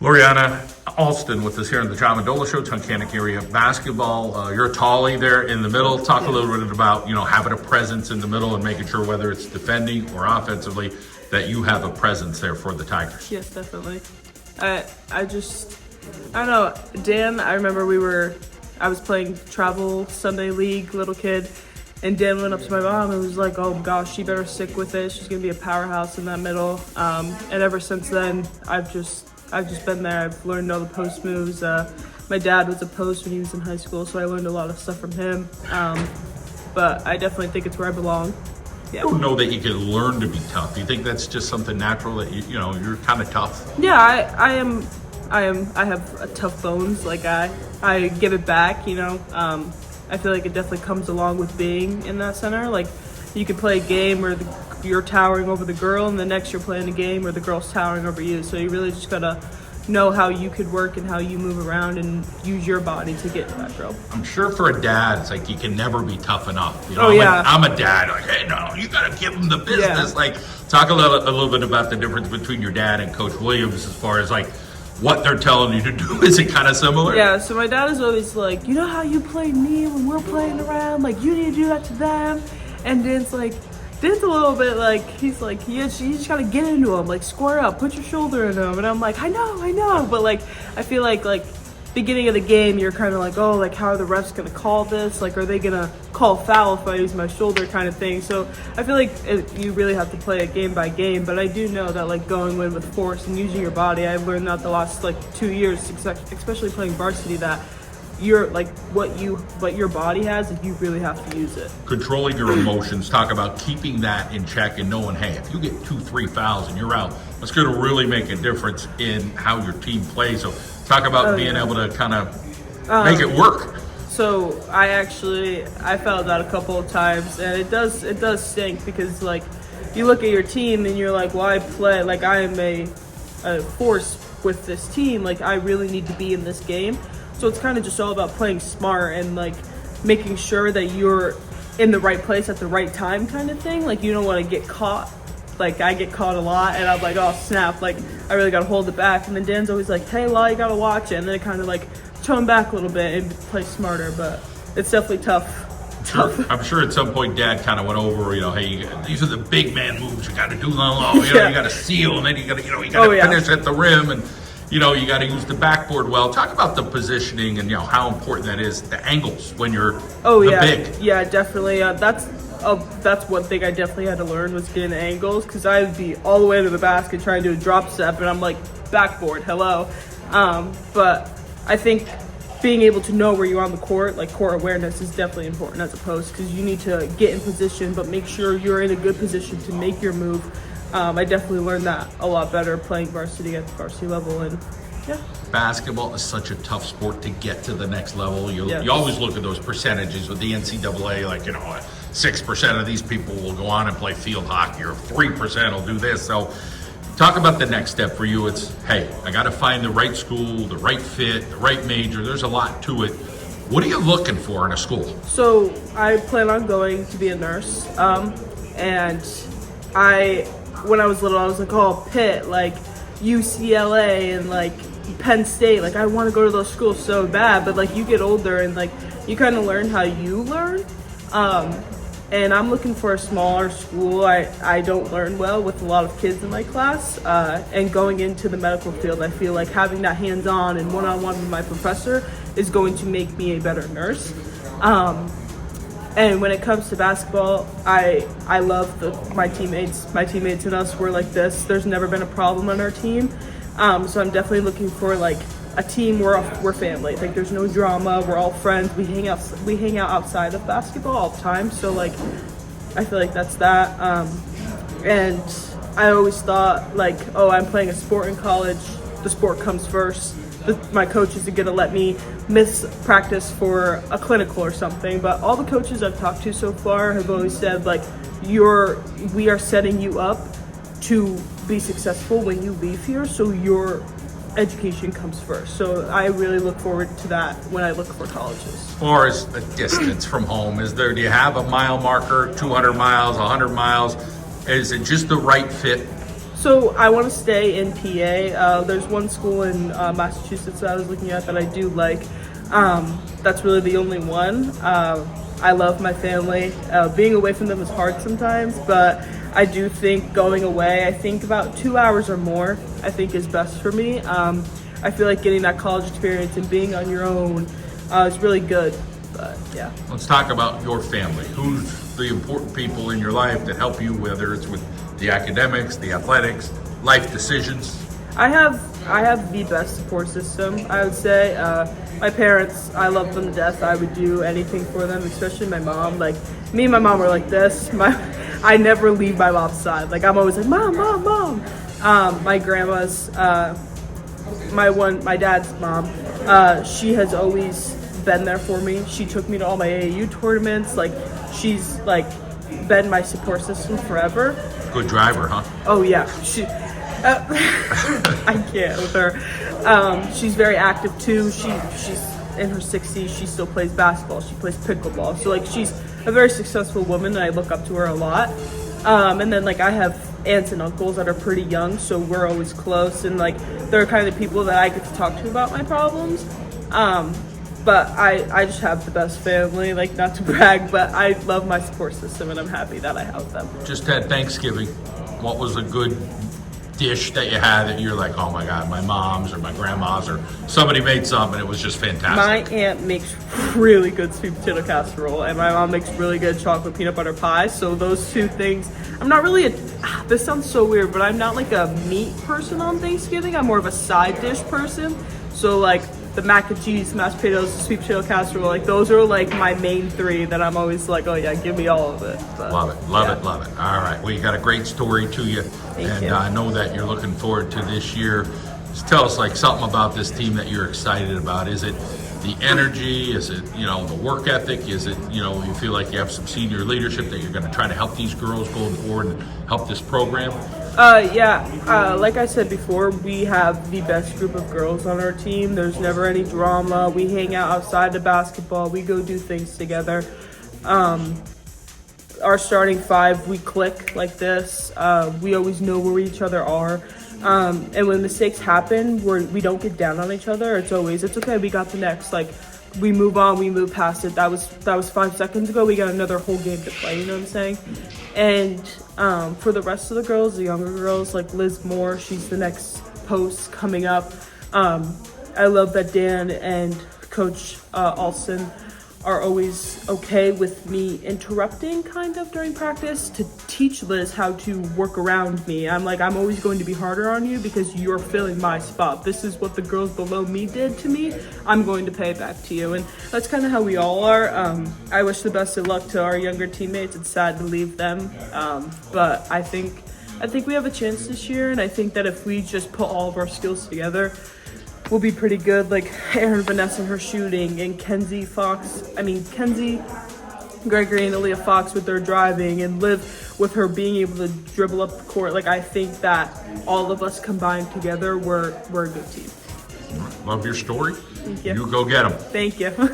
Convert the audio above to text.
Laurianna Alston with us here on the John Mendola Show, Tunkhannock area basketball. You're a tallie there in the middle. Talk a little bit about, having a presence in the middle and making sure whether it's defending or offensively that you have a presence there for the Tigers. Yes, definitely. I don't know. Dan, I remember I was playing travel Sunday league, little kid, and Dan went up to my mom and was like, oh gosh, she better stick with it. She's going to be a powerhouse in that middle. And ever since then, I've just been there. I've learned all the post moves. My dad was a post when he was in high school, so I learned a lot of stuff from him. But I definitely think it's where I belong. Yeah. I don't know that you can learn to be tough. Do you think that's just something natural that you're kind of tough? Yeah, I am. I have a tough bones. Like I give it back. I feel like it definitely comes along with being in that center. Like you could play a game where you're towering over the girl, and the next you're playing a game where the girl's towering over you. So you really just gotta know how you could work and how you move around and use your body to get to that girl. I'm sure for a dad, it's like you can never be tough enough. I'm a dad. Like, hey, no, you gotta give him the business. Yeah. Like, talk a little bit about the difference between your dad and Coach Williams as far as like what they're telling you to do. Is it kind of similar? Yeah, so my dad is always like, you know how you played me when we're playing around? Like, you need to do that to them. And Dan's a little bit like, he's like, you just gotta get into him, like square up, put your shoulder in him. And I'm like, I know. But like, I feel like beginning of the game, you're kind of like, oh, like how are the refs gonna call this? Like, are they gonna call foul if I use my shoulder kind of thing? So I feel like you really have to play it game by game. But I do know that like going in with force and using your body, I've learned that the last 2 years, especially playing varsity, that you're like what your body has, if you really have to use it. Controlling your emotions, talk about keeping that in check and knowing, hey, if you get 2-3 fouls and you're out, that's going to really make a difference in how your team plays. So talk about being able to kind of make it work. So I fouled out a couple of times, and it does stink because like you look at your team and you're like, well, I am a force with this team, like I really need to be in this game. So it's kind of just all about playing smart and like making sure that you're in the right place at the right time kind of thing. Like you don't want to get caught. Like I get caught a lot and I'm like, oh snap, like I really got to hold it back. And then Dan's always like, hey, well, you got to watch it. And then it kind of like tone back a little bit and play smarter. But it's definitely tough. I'm sure at some point Dad kind of went over, hey, these are the big man moves. You got to do low. You got to seal, and then you got to finish at the rim, and you got to use the backboard well. Talk about the positioning and how important that is, the angles when you're big. Yeah, definitely. That's one thing I definitely had to learn was getting angles, because I would be all the way to the basket trying to do a drop step, and I'm like, backboard, hello. But I think being able to know where you're on the court, like court awareness, is definitely important as a post, because you need to get in position, but make sure you're in a good position to make your move. I definitely learned that a lot better playing varsity at the varsity level, and yeah. Basketball is such a tough sport to get to the next level. You always look at those percentages with the NCAA, like 6% of these people will go on and play field hockey, or 3% will do this. So talk about the next step for you. It's, hey, I got to find the right school, the right fit, the right major. There's a lot to it. What are you looking for in a school? So I plan on going to be a nurse, and when I was little, I was like, oh, Pitt, like UCLA and like Penn State, like I want to go to those schools so bad. But like you get older and like you kind of learn how you learn, and I'm looking for a smaller school. I don't learn well with a lot of kids in my class, and going into the medical field, I feel like having that hands-on and one-on-one with my professor is going to make me a better nurse. And when it comes to basketball, I love my teammates. My teammates and us, we're like this. There's never been a problem on our team. So I'm definitely looking for like a team where we're family. Like there's no drama. We're all friends. We hang out outside of basketball all the time. So like I feel like that's that. And I always thought like, oh, I'm playing a sport in college. The sport comes first. My coach isn't going to let me miss practice for a clinical or something. But all the coaches I've talked to so far have always said, like, we are setting you up to be successful when you leave here, so your education comes first. So I really look forward to that when I look for colleges. As far as the distance from home, do you have a mile marker, 200 miles, 100 miles? Is it just the right fit? So I want to stay in PA. There's one school in Massachusetts that I was looking at that I do like. That's really the only one. I love my family. Being away from them is hard sometimes, but I do think going away, I think about 2 hours or more, I think is best for me. I feel like getting that college experience and being on your own is really good, but yeah. Let's talk about your family. Who's the important people in your life that help you, whether it's with the academics, the athletics, life decisions? I have the best support system, I would say. My parents, I love them to death. I would do anything for them, especially my mom. Like, me and my mom are like this. I never leave my mom's side. Like, I'm always like, Mom, Mom, Mom. My grandma's, my dad's mom, she has always been there for me. She took me to all my AAU tournaments. Like, she's, like, been my support system forever. Good driver, huh? Oh, yeah. I can't with her. She's very active too. She's in her 60s. She still plays basketball. She plays pickleball. So like she's a very successful woman, and I look up to her a lot. And then like I have aunts and uncles that are pretty young, so we're always close. And like they're kind of the people that I get to talk to about my problems. But I just have the best family. Like, not to brag, but I love my support system, and I'm happy that I have them. Just had Thanksgiving. What was a good dish that you had that you're like, oh my God, my mom's or my grandma's or somebody made some and it was just fantastic? My aunt makes really good sweet potato casserole, and my mom makes really good chocolate peanut butter pie. So those two things, I'm not really this sounds so weird, but I'm not like a meat person on Thanksgiving. I'm more of a side dish person. So like the mac and cheese, mashed potatoes, sweet potato casserole, like those are like my main three that I'm always like, oh yeah, give me all of it. But, love it. All right, well, you got a great story to you. Thank you. I know that you're looking forward to this year. Just tell us like something about this team that you're excited about. Is it the energy? Is it, the work ethic? Is it, you feel like you have some senior leadership that you're going to try to help these girls going forward and help this program? Like I said before, we have the best group of girls on our team. There's never any drama. We hang out outside of basketball. We go do things together. Our starting five, we click like this. We always know where each other are. And when mistakes happen, we don't get down on each other. It's okay, we got the next. Like, we move on, we move past it. That was 5 seconds ago. We got another whole game to play, you know what I'm saying? And for the rest of the girls, the younger girls, like Liz Moore, she's the next post coming up. I love that Dan and Coach Alston are always okay with me interrupting kind of during practice to teach Liz how to work around me. I'm always going to be harder on you because you're filling my spot. This is what the girls below me did to me. I'm going to pay it back to you. And that's kind of how we all are. I wish the best of luck to our younger teammates. It's sad to leave them. But I think we have a chance this year. And I think that if we just put all of our skills together, will be pretty good. Like Erin Vanessa, her shooting, and Kenzie Gregory and Aaliyah Fox with their driving, and Liv with her being able to dribble up the court. Like, I think that all of us combined together, we're a good team. Love your story. Thank you. You go get them. Thank you.